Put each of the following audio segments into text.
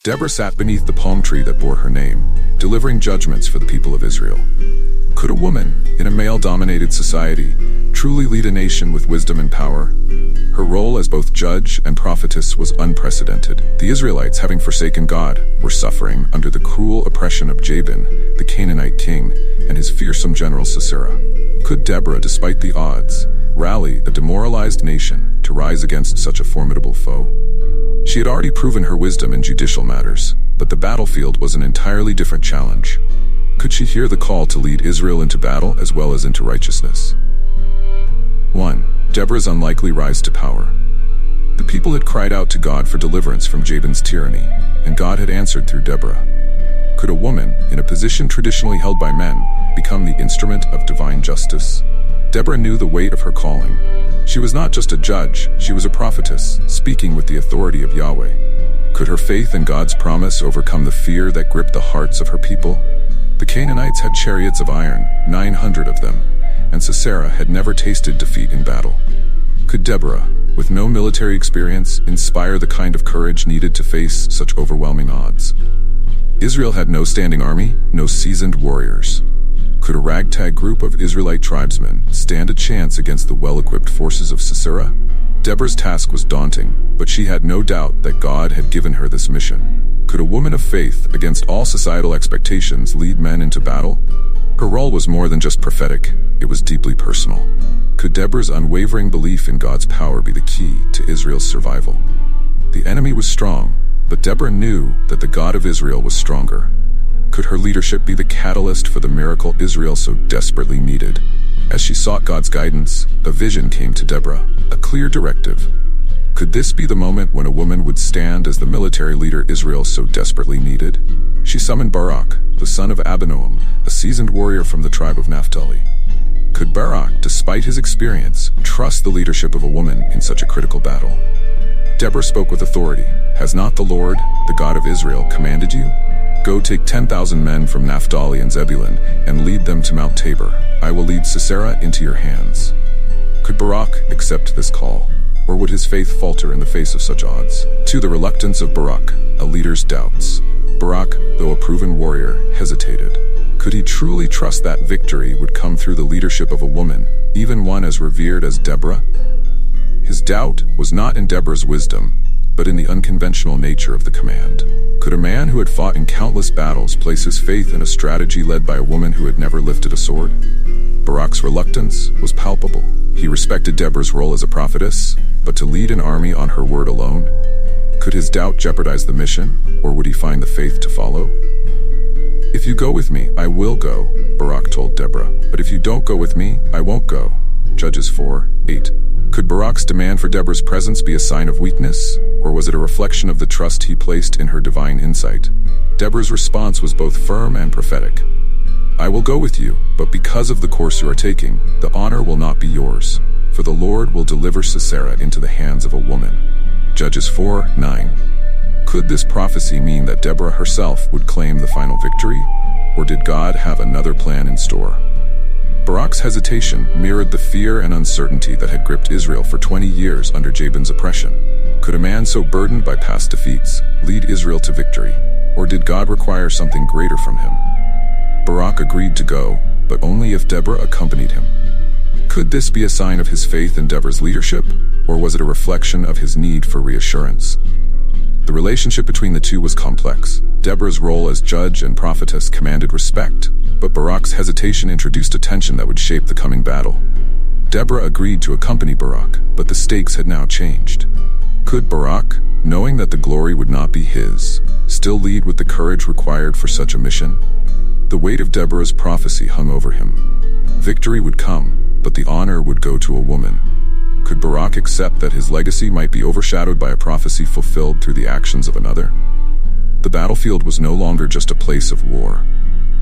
Deborah sat beneath the palm tree that bore her name, delivering judgments for the people of Israel. Could a woman, in a male-dominated society, truly lead a nation with wisdom and power? Her role as both judge and prophetess was unprecedented. The Israelites, having forsaken God, were suffering under the cruel oppression of Jabin, the Canaanite king, and his fearsome general Sisera. Could Deborah, despite the odds, rally a demoralized nation to rise against such a formidable foe? She had already proven her wisdom in judicial matters, but the battlefield was an entirely different challenge. Could she hear the call to lead Israel into battle as well as into righteousness? 1. Deborah's unlikely rise to power. The people had cried out to God for deliverance from Jabin's tyranny, and God had answered through Deborah. Could a woman, in a position traditionally held by men, become the instrument of divine justice? Deborah knew the weight of her calling. She was not just a judge, she was a prophetess, speaking with the authority of Yahweh. Could her faith in God's promise overcome the fear that gripped the hearts of her people? The Canaanites had chariots of iron, 900 of them, and Sisera had never tasted defeat in battle. Could Deborah, with no military experience, inspire the kind of courage needed to face such overwhelming odds? Israel had no standing army, no seasoned warriors. Could a ragtag group of Israelite tribesmen stand a chance against the well-equipped forces of Sisera? Deborah's task was daunting, but she had no doubt that God had given her this mission. Could a woman of faith, against all societal expectations, lead men into battle? Her role was more than just prophetic, it was deeply personal. Could Deborah's unwavering belief in God's power be the key to Israel's survival? The enemy was strong, but Deborah knew that the God of Israel was stronger. Could her leadership be the catalyst for the miracle Israel so desperately needed? As she sought God's guidance, a vision came to Deborah, a clear directive. Could this be the moment when a woman would stand as the military leader Israel so desperately needed? She summoned Barak, the son of Abinoam, a seasoned warrior from the tribe of Naphtali. Could Barak, despite his experience, trust the leadership of a woman in such a critical battle? Deborah spoke with authority. Has not the Lord, the God of Israel, commanded you? Go take 10,000 men from Naphtali and Zebulun and lead them to Mount Tabor. I will lead Sisera into your hands. Could Barak accept this call, or would his faith falter in the face of such odds? To the reluctance of Barak, a leader's doubts. Barak, though a proven warrior, hesitated. Could he truly trust that victory would come through the leadership of a woman, even one as revered as Deborah? His doubt was not in Deborah's wisdom, but in the unconventional nature of the command. Could a man who had fought in countless battles place his faith in a strategy led by a woman who had never lifted a sword? Barak's reluctance was palpable. He respected Deborah's role as a prophetess, but to lead an army on her word alone? Could his doubt jeopardize the mission, or would he find the faith to follow? If you go with me, I will go, Barak told Deborah. But if you don't go with me, I won't go. Judges 4:8. Could Barak's demand for Deborah's presence be a sign of weakness, or was it a reflection of the trust he placed in her divine insight? Deborah's response was both firm and prophetic. I will go with you, but because of the course you are taking, the honor will not be yours, for the Lord will deliver Sisera into the hands of a woman. Judges 4:9. Could this prophecy mean that Deborah herself would claim the final victory, or did God have another plan in store? Barak's hesitation mirrored the fear and uncertainty that had gripped Israel for 20 years under Jabin's oppression. Could a man so burdened by past defeats lead Israel to victory, or did God require something greater from him? Barak agreed to go, but only if Deborah accompanied him. Could this be a sign of his faith in Deborah's leadership, or was it a reflection of his need for reassurance? The relationship between the two was complex. Deborah's role as judge and prophetess commanded respect, but Barak's hesitation introduced a tension that would shape the coming battle. Deborah agreed to accompany Barak, but the stakes had now changed. Could Barak, knowing that the glory would not be his, still lead with the courage required for such a mission? The weight of Deborah's prophecy hung over him. Victory would come, but the honor would go to a woman. Could Barak accept that his legacy might be overshadowed by a prophecy fulfilled through the actions of another? The battlefield was no longer just a place of war.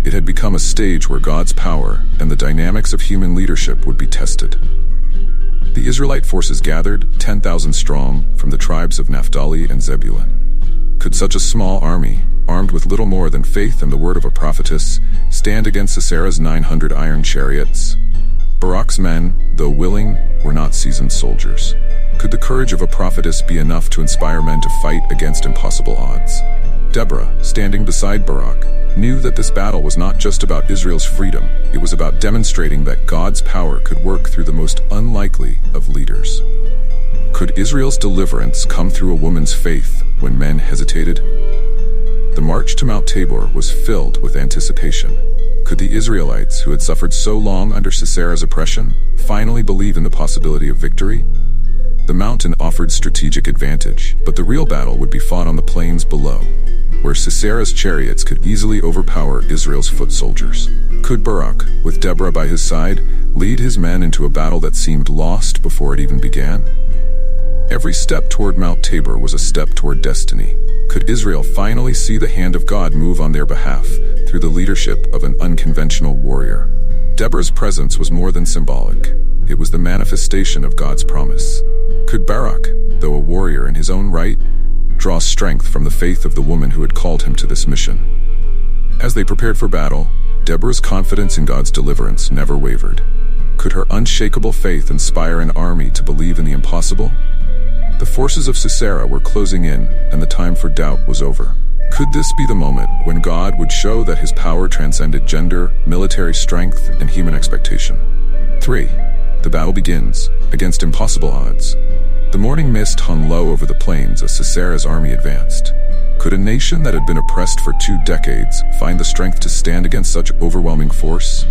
It had become a stage where God's power and the dynamics of human leadership would be tested. The Israelite forces gathered, 10,000 strong, from the tribes of Naphtali and Zebulun. Could such a small army, armed with little more than faith and the word of a prophetess, stand against Sisera's 900 iron chariots? Barak's men, though willing, were not seasoned soldiers. Could the courage of a prophetess be enough to inspire men to fight against impossible odds? Deborah, standing beside Barak, knew that this battle was not just about Israel's freedom, it was about demonstrating that God's power could work through the most unlikely of leaders. Could Israel's deliverance come through a woman's faith when men hesitated? The march to Mount Tabor was filled with anticipation. Could the Israelites, who had suffered so long under Sisera's oppression, finally believe in the possibility of victory? The mountain offered strategic advantage, but the real battle would be fought on the plains below, where Sisera's chariots could easily overpower Israel's foot soldiers. Could Barak, with Deborah by his side, lead his men into a battle that seemed lost before it even began? Every step toward Mount Tabor was a step toward destiny. Could Israel finally see the hand of God move on their behalf through the leadership of an unconventional warrior? Deborah's presence was more than symbolic. It was the manifestation of God's promise. Could Barak, though a warrior in his own right, draw strength from the faith of the woman who had called him to this mission? As they prepared for battle, Deborah's confidence in God's deliverance never wavered. Could her unshakable faith inspire an army to believe in the impossible? The forces of Sisera were closing in, and the time for doubt was over. Could this be the moment when God would show that his power transcended gender, military strength, and human expectation? 3. The battle begins, against impossible odds. The morning mist hung low over the plains as Sisera's army advanced. Could a nation that had been oppressed for 2 decades find the strength to stand against such overwhelming force?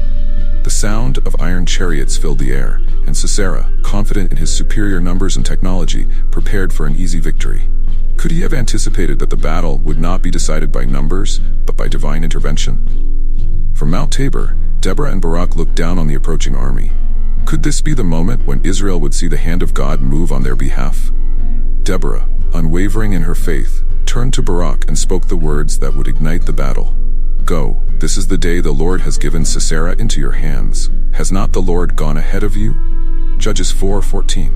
The sound of iron chariots filled the air, and Sisera, confident in his superior numbers and technology, prepared for an easy victory. Could he have anticipated that the battle would not be decided by numbers, but by divine intervention? From Mount Tabor, Deborah and Barak looked down on the approaching army. Could this be the moment when Israel would see the hand of God move on their behalf? Deborah, unwavering in her faith, turned to Barak and spoke the words that would ignite the battle. "Go, this is the day the Lord has given Sisera into your hands. Has not the Lord gone ahead of you?" Judges 4:14.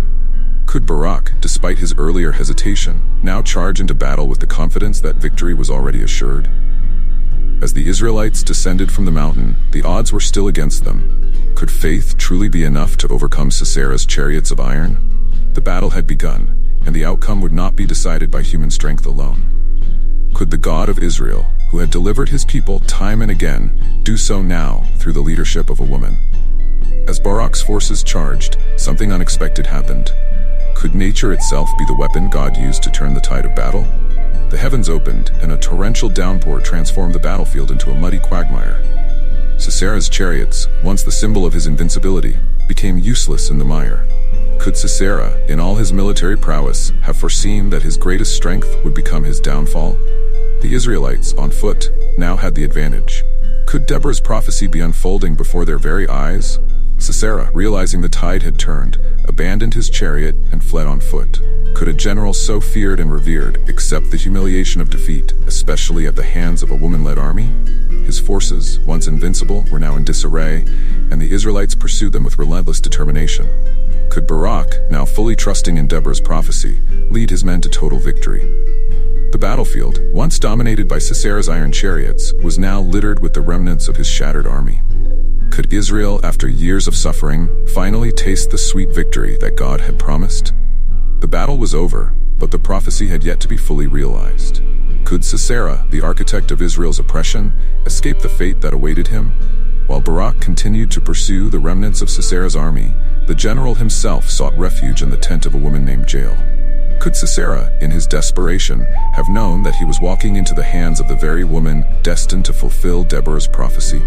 Could Barak, despite his earlier hesitation, now charge into battle with the confidence that victory was already assured? As the Israelites descended from the mountain, the odds were still against them. Could faith truly be enough to overcome Sisera's chariots of iron? The battle had begun, and the outcome would not be decided by human strength alone. Could the God of Israel, who had delivered his people time and again, do so now through the leadership of a woman? As Barak's forces charged, something unexpected happened. Could nature itself be the weapon God used to turn the tide of battle? The heavens opened, and a torrential downpour transformed the battlefield into a muddy quagmire. Sisera's chariots, once the symbol of his invincibility, became useless in the mire. Could Sisera, in all his military prowess, have foreseen that his greatest strength would become his downfall? The Israelites, on foot, now had the advantage. Could Deborah's prophecy be unfolding before their very eyes? Sisera, realizing the tide had turned, abandoned his chariot and fled on foot. Could a general so feared and revered accept the humiliation of defeat, especially at the hands of a woman-led army? His forces, once invincible, were now in disarray, and the Israelites pursued them with relentless determination. Could Barak, now fully trusting in Deborah's prophecy, lead his men to total victory? The battlefield, once dominated by Sisera's iron chariots, was now littered with the remnants of his shattered army. Could Israel, after years of suffering, finally taste the sweet victory that God had promised? The battle was over, but the prophecy had yet to be fully realized. Could Sisera, the architect of Israel's oppression, escape the fate that awaited him? While Barak continued to pursue the remnants of Sisera's army, the general himself sought refuge in the tent of a woman named Jael. Could Sisera, in his desperation, have known that he was walking into the hands of the very woman destined to fulfill Deborah's prophecy?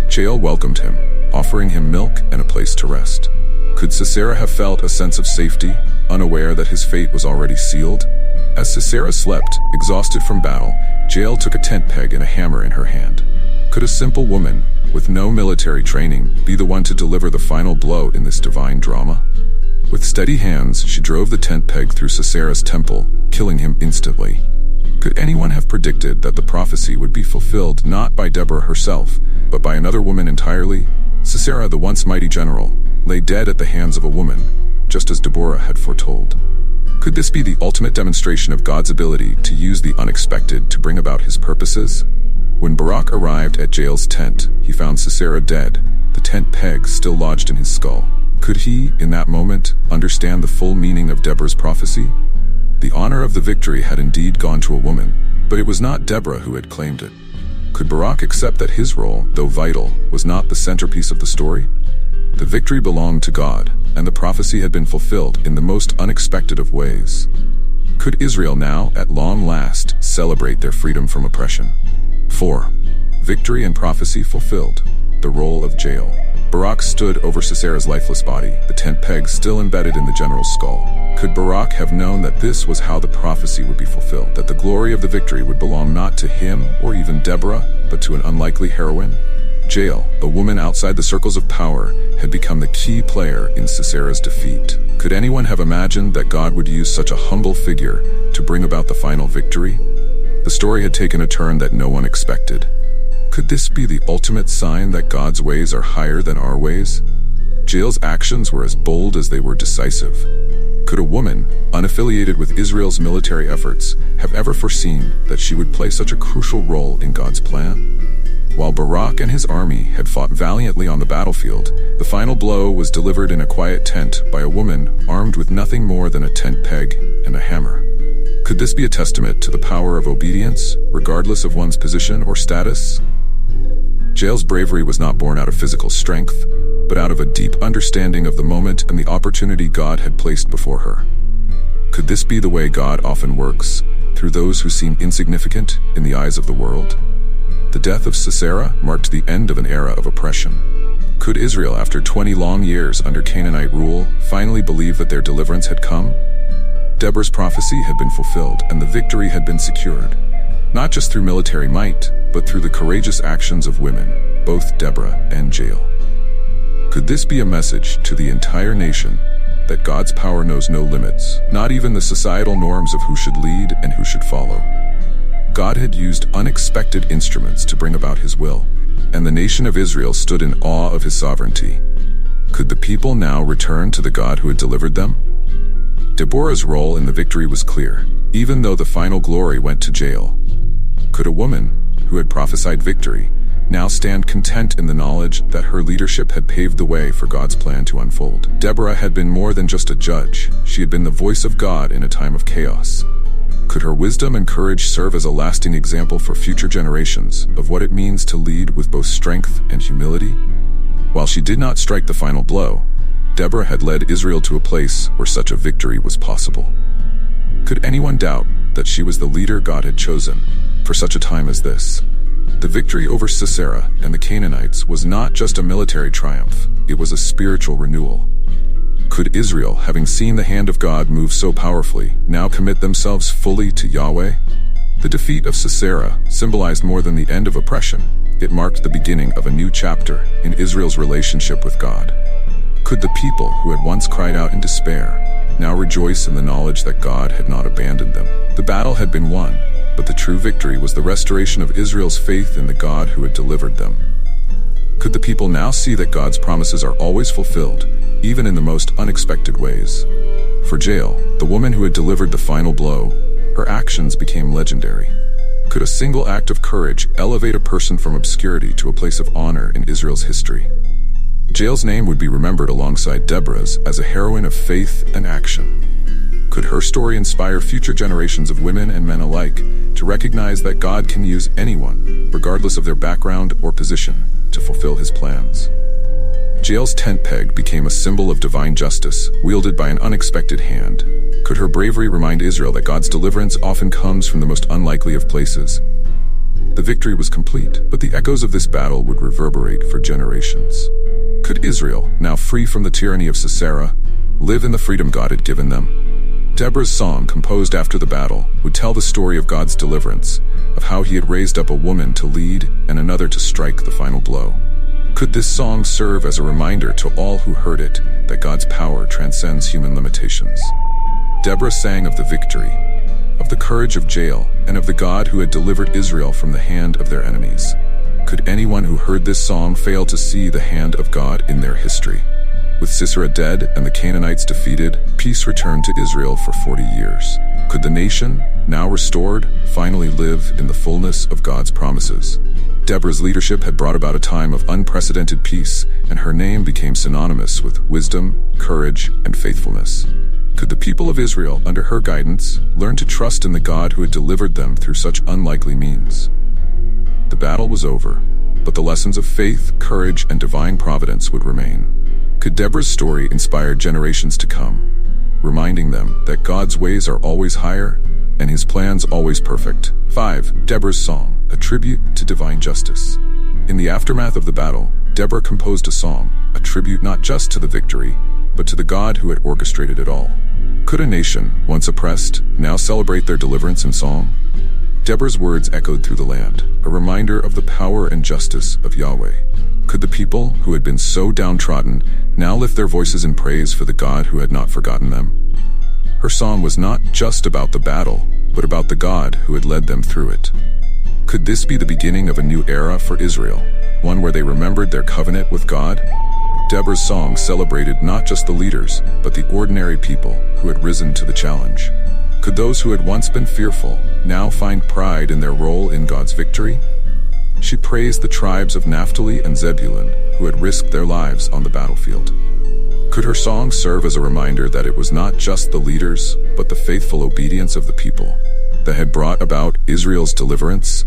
Jael welcomed him, offering him milk and a place to rest. Could Sisera have felt a sense of safety, unaware that his fate was already sealed? As Sisera slept, exhausted from battle, Jael took a tent peg and a hammer in her hand. Could a simple woman, with no military training, be the one to deliver the final blow in this divine drama? With steady hands, she drove the tent peg through Sisera's temple, killing him instantly. Could anyone have predicted that the prophecy would be fulfilled not by Deborah herself, but by another woman entirely? Sisera, the once mighty general, lay dead at the hands of a woman, just as Deborah had foretold. Could this be the ultimate demonstration of God's ability to use the unexpected to bring about his purposes? When Barak arrived at Jael's tent, he found Sisera dead, the tent peg still lodged in his skull. Could he, in that moment, understand the full meaning of Deborah's prophecy? The honor of the victory had indeed gone to a woman, But it was not Deborah who had claimed it. Could Barak accept that his role, though vital, was not the centerpiece of the story? The victory belonged to God, and the prophecy had been fulfilled in the most unexpected of ways. Could Israel now, at long last, celebrate their freedom from oppression? 4. Victory and prophecy fulfilled. The role of Jael. Barak stood over Sisera's lifeless body, the tent peg still embedded in the general's skull. Could Barak have known that this was how the prophecy would be fulfilled, that the glory of the victory would belong not to him or even Deborah, but to an unlikely heroine? Jael, a woman outside the circles of power, had become the key player in Sisera's defeat. Could anyone have imagined that God would use such a humble figure to bring about the final victory? The story had taken a turn that no one expected. Could this be the ultimate sign that God's ways are higher than our ways? Jael's actions were as bold as they were decisive. Could a woman, unaffiliated with Israel's military efforts, have ever foreseen that she would play such a crucial role in God's plan? While Barak and his army had fought valiantly on the battlefield, the final blow was delivered in a quiet tent by a woman armed with nothing more than a tent peg and a hammer. Could this be a testament to the power of obedience, regardless of one's position or status? Jael's bravery was not born out of physical strength, but out of a deep understanding of the moment and the opportunity God had placed before her. Could this be the way God often works, through those who seem insignificant in the eyes of the world? The death of Sisera marked the end of an era of oppression. Could Israel, after 20 long years under Canaanite rule, finally believe that their deliverance had come? Deborah's prophecy had been fulfilled, and the victory had been secured, not just through military might, but through the courageous actions of women, both Deborah and Jael. Could this be a message to the entire nation that God's power knows no limits, not even the societal norms of who should lead and who should follow? God had used unexpected instruments to bring about his will, and the nation of Israel stood in awe of his sovereignty. Could the people now return to the God who had delivered them? Deborah's role in the victory was clear, even though the final glory went to Jael. Could a woman, who had prophesied victory, now stand content in the knowledge that her leadership had paved the way for God's plan to unfold? Deborah had been more than just a judge. She had been the voice of God in a time of chaos. Could her wisdom and courage serve as a lasting example for future generations of what it means to lead with both strength and humility? While she did not strike the final blow, Deborah had led Israel to a place where such a victory was possible. Could anyone doubt that she was the leader God had chosen for such a time as this? The victory over Sisera and the Canaanites was not just a military triumph, it was a spiritual renewal. Could Israel, having seen the hand of God move so powerfully, now commit themselves fully to Yahweh? The defeat of Sisera symbolized more than the end of oppression. It marked the beginning of a new chapter in Israel's relationship with God. Could the people who had once cried out in despair now rejoice in the knowledge that God had not abandoned them? The battle had been won, but the true victory was the restoration of Israel's faith in the God who had delivered them. Could the people now see that God's promises are always fulfilled, even in the most unexpected ways? For Jael, the woman who had delivered the final blow, her actions became legendary. Could a single act of courage elevate a person from obscurity to a place of honor in Israel's history? Jael's name would be remembered alongside Deborah's as a heroine of faith and action. Could her story inspire future generations of women and men alike to recognize that God can use anyone, regardless of their background or position, to fulfill his plans? Jael's tent peg became a symbol of divine justice, wielded by an unexpected hand. Could her bravery remind Israel that God's deliverance often comes from the most unlikely of places? The victory was complete, but the echoes of this battle would reverberate for generations. Could Israel, now free from the tyranny of Sisera, live in the freedom God had given them? Deborah's song, composed after the battle, would tell the story of God's deliverance, of how he had raised up a woman to lead and another to strike the final blow. Could this song serve as a reminder to all who heard it that God's power transcends human limitations? Deborah sang of the victory, of the courage of Jael, and of the God who had delivered Israel from the hand of their enemies. Could anyone who heard this song fail to see the hand of God in their history? With Sisera dead and the Canaanites defeated, peace returned to Israel for 40 years. Could the nation, now restored, finally live in the fullness of God's promises? Deborah's leadership had brought about a time of unprecedented peace, and her name became synonymous with wisdom, courage, and faithfulness. Could the people of Israel, under her guidance, learn to trust in the God who had delivered them through such unlikely means? The battle was over, but the lessons of faith, courage, and divine providence would remain. Could Deborah's story inspire generations to come, reminding them that God's ways are always higher and his plans always perfect? 5. Deborah's Song, a tribute to divine justice. In the aftermath of the battle, Deborah composed a song, a tribute not just to the victory, but to the God who had orchestrated it all. Could a nation, once oppressed, now celebrate their deliverance in song? Deborah's words echoed through the land, a reminder of the power and justice of Yahweh. Could the people, who had been so downtrodden, now lift their voices in praise for the God who had not forgotten them? Her song was not just about the battle, but about the God who had led them through it. Could this be the beginning of a new era for Israel, one where they remembered their covenant with God? Deborah's song celebrated not just the leaders, but the ordinary people who had risen to the challenge. Could those who had once been fearful now find pride in their role in God's victory? She praised the tribes of Naphtali and Zebulun, who had risked their lives on the battlefield. Could her song serve as a reminder that it was not just the leaders, but the faithful obedience of the people that had brought about Israel's deliverance?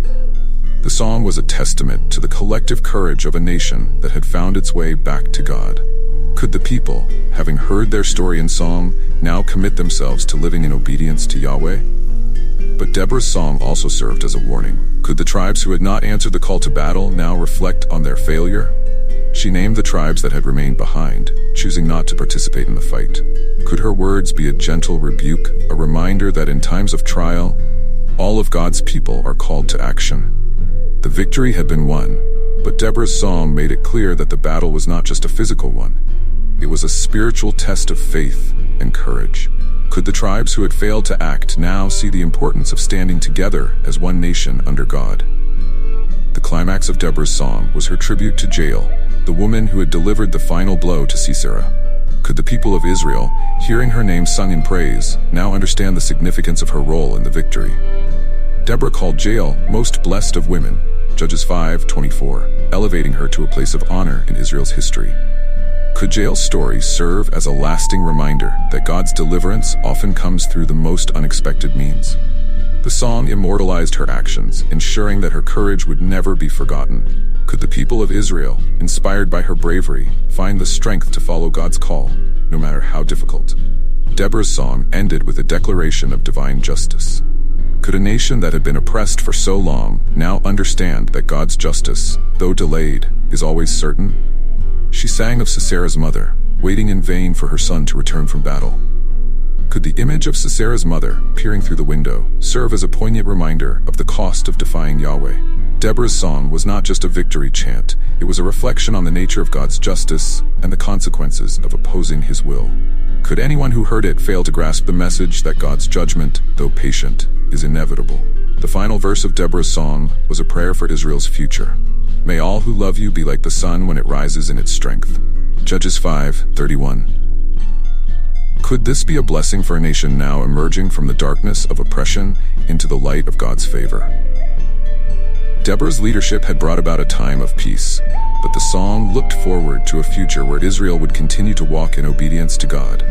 The song was a testament to the collective courage of a nation that had found its way back to God. Could the people, having heard their story in song, now commit themselves to living in obedience to Yahweh? But Deborah's song also served as a warning. Could the tribes who had not answered the call to battle now reflect on their failure? She named the tribes that had remained behind, choosing not to participate in the fight. Could her words be a gentle rebuke, a reminder that in times of trial, all of God's people are called to action? The victory had been won, but Deborah's song made it clear that the battle was not just a physical one. It was a spiritual test of faith and courage. Could the tribes who had failed to act now see the importance of standing together as one nation under God? The climax of Deborah's song was her tribute to Jael, the woman who had delivered the final blow to Sisera. Could the people of Israel, hearing her name sung in praise, now understand the significance of her role in the victory? Deborah called Jael most blessed of women, Judges 5:24, elevating her to a place of honor in Israel's history. Could Jael's story serve as a lasting reminder that God's deliverance often comes through the most unexpected means? The song immortalized her actions, ensuring that her courage would never be forgotten. Could the people of Israel, inspired by her bravery, find the strength to follow God's call, no matter how difficult? Deborah's song ended with a declaration of divine justice. Could a nation that had been oppressed for so long now understand that God's justice, though delayed, is always certain? She sang of Sisera's mother, waiting in vain for her son to return from battle. Could the image of Sisera's mother, peering through the window, serve as a poignant reminder of the cost of defying Yahweh? Deborah's song was not just a victory chant, it was a reflection on the nature of God's justice and the consequences of opposing his will. Could anyone who heard it fail to grasp the message that God's judgment, though patient, is inevitable? The final verse of Deborah's song was a prayer for Israel's future. May all who love you be like the sun when it rises in its strength. Judges 5:31. Could this be a blessing for a nation now emerging from the darkness of oppression into the light of God's favor? Deborah's leadership had brought about a time of peace, but the song looked forward to a future where Israel would continue to walk in obedience to God.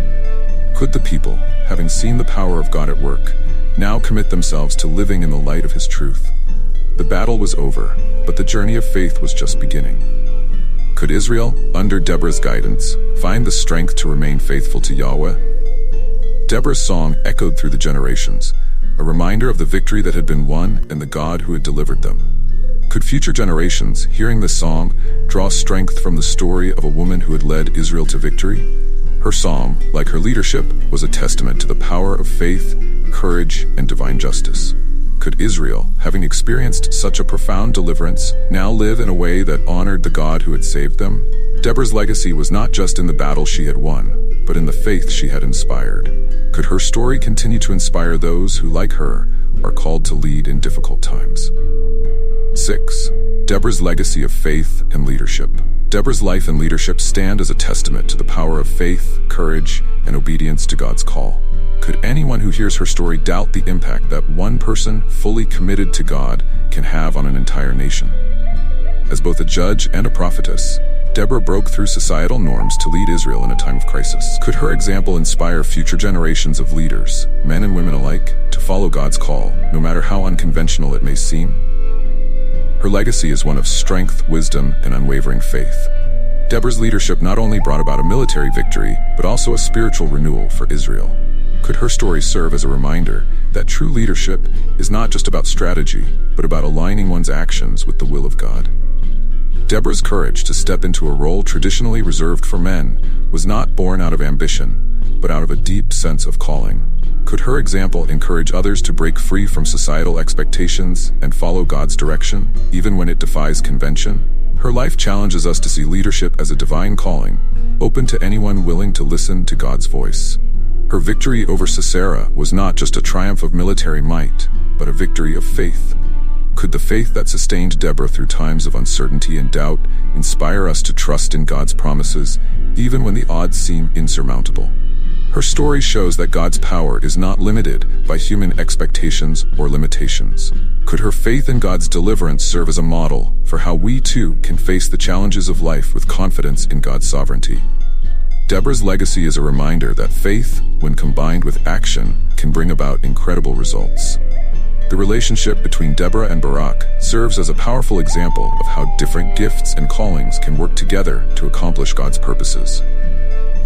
Could the people, having seen the power of God at work, now commit themselves to living in the light of his truth? The battle was over, but the journey of faith was just beginning. Could Israel, under Deborah's guidance, find the strength to remain faithful to Yahweh? Deborah's song echoed through the generations, a reminder of the victory that had been won and the God who had delivered them. Could future generations, hearing this song, draw strength from the story of a woman who had led Israel to victory? Her song, like her leadership, was a testament to the power of faith, courage, and divine justice. Could Israel, having experienced such a profound deliverance, now live in a way that honored the God who had saved them? Deborah's legacy was not just in the battle she had won, but in the faith she had inspired. Could her story continue to inspire those who, like her, are called to lead in difficult times? 6. Deborah's legacy of faith and leadership. Deborah's life and leadership stand as a testament to the power of faith, courage, and obedience to God's call. Could anyone who hears her story doubt the impact that one person fully committed to God can have on an entire nation? As both a judge and a prophetess, Deborah broke through societal norms to lead Israel in a time of crisis. Could her example inspire future generations of leaders, men and women alike, to follow God's call, no matter how unconventional it may seem? Her legacy is one of strength, wisdom, and unwavering faith. Deborah's leadership not only brought about a military victory, but also a spiritual renewal for Israel. Could her story serve as a reminder that true leadership is not just about strategy, but about aligning one's actions with the will of God? Deborah's courage to step into a role traditionally reserved for men was not born out of ambition, but out of a deep sense of calling. Could her example encourage others to break free from societal expectations and follow God's direction, even when it defies convention? Her life challenges us to see leadership as a divine calling, open to anyone willing to listen to God's voice. Her victory over Sisera was not just a triumph of military might, but a victory of faith. Could the faith that sustained Deborah through times of uncertainty and doubt inspire us to trust in God's promises, even when the odds seem insurmountable? Her story shows that God's power is not limited by human expectations or limitations. Could her faith in God's deliverance serve as a model for how we too can face the challenges of life with confidence in God's sovereignty? Deborah's legacy is a reminder that faith, when combined with action, can bring about incredible results. The relationship between Deborah and Barak serves as a powerful example of how different gifts and callings can work together to accomplish God's purposes.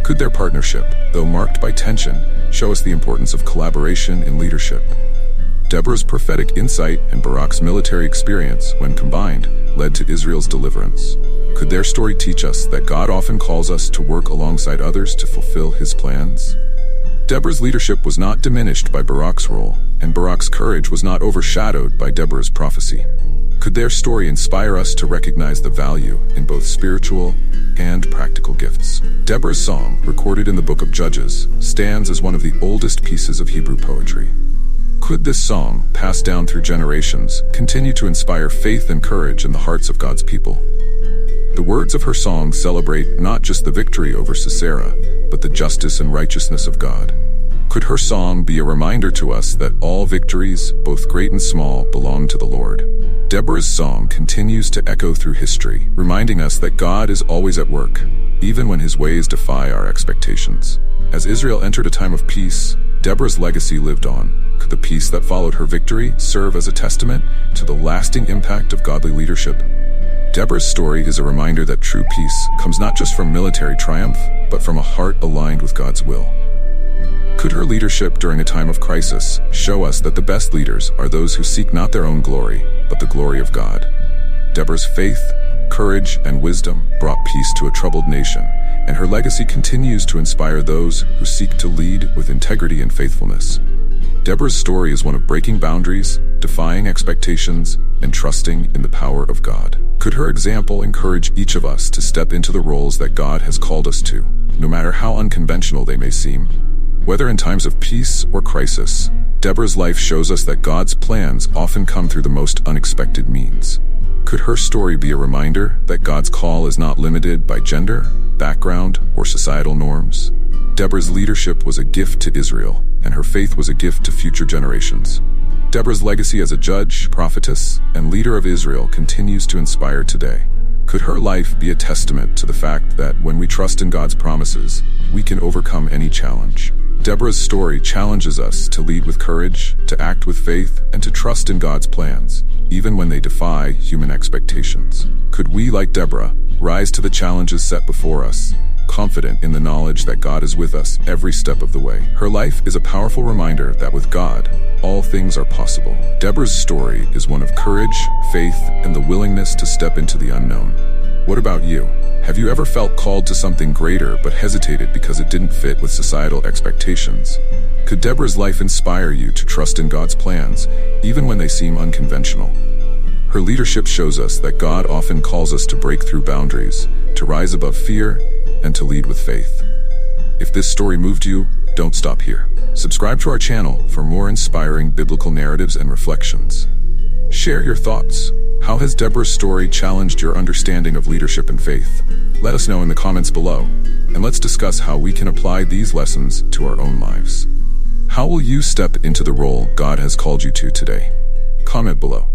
Could their partnership, though marked by tension, show us the importance of collaboration in leadership? Deborah's prophetic insight and Barak's military experience, when combined, led to Israel's deliverance. Could their story teach us that God often calls us to work alongside others to fulfill His plans? Deborah's leadership was not diminished by Barak's role, and Barak's courage was not overshadowed by Deborah's prophecy. Could their story inspire us to recognize the value in both spiritual and practical gifts? Deborah's song, recorded in the book of Judges, stands as one of the oldest pieces of Hebrew poetry. Could this song, passed down through generations, continue to inspire faith and courage in the hearts of God's people? The words of her song celebrate not just the victory over Sisera, but the justice and righteousness of God. Could her song be a reminder to us that all victories, both great and small, belong to the Lord? Deborah's song continues to echo through history, reminding us that God is always at work, even when His ways defy our expectations. As Israel entered a time of peace, Deborah's legacy lived on. Could the peace that followed her victory serve as a testament to the lasting impact of godly leadership? Deborah's story is a reminder that true peace comes not just from military triumph, but from a heart aligned with God's will. Could her leadership during a time of crisis show us that the best leaders are those who seek not their own glory, but the glory of God? Deborah's faith, courage, and wisdom brought peace to a troubled nation, and her legacy continues to inspire those who seek to lead with integrity and faithfulness. Deborah's story is one of breaking boundaries, defying expectations, and trusting in the power of God. Could her example encourage each of us to step into the roles that God has called us to, no matter how unconventional they may seem? Whether in times of peace or crisis, Deborah's life shows us that God's plans often come through the most unexpected means. Could her story be a reminder that God's call is not limited by gender, background, or societal norms? Deborah's leadership was a gift to Israel, and her faith was a gift to future generations. Deborah's legacy as a judge, prophetess, and leader of Israel continues to inspire today. Could her life be a testament to the fact that when we trust in God's promises, we can overcome any challenge? Deborah's story challenges us to lead with courage, to act with faith, and to trust in God's plans, even when they defy human expectations. Could we, like Deborah, rise to the challenges set before us, confident in the knowledge that God is with us every step of the way? Her life is a powerful reminder that with God, all things are possible. Deborah's story is one of courage, faith, and the willingness to step into the unknown. What about you? Have you ever felt called to something greater but hesitated because it didn't fit with societal expectations? Could Deborah's life inspire you to trust in God's plans, even when they seem unconventional? Her leadership shows us that God often calls us to break through boundaries, to rise above fear, and to lead with faith. If this story moved you, don't stop here. Subscribe to our channel for more inspiring biblical narratives and reflections. Share your thoughts. How has Deborah's story challenged your understanding of leadership and faith? Let us know in the comments below, and let's discuss how we can apply these lessons to our own lives. How will you step into the role God has called you to today? Comment below.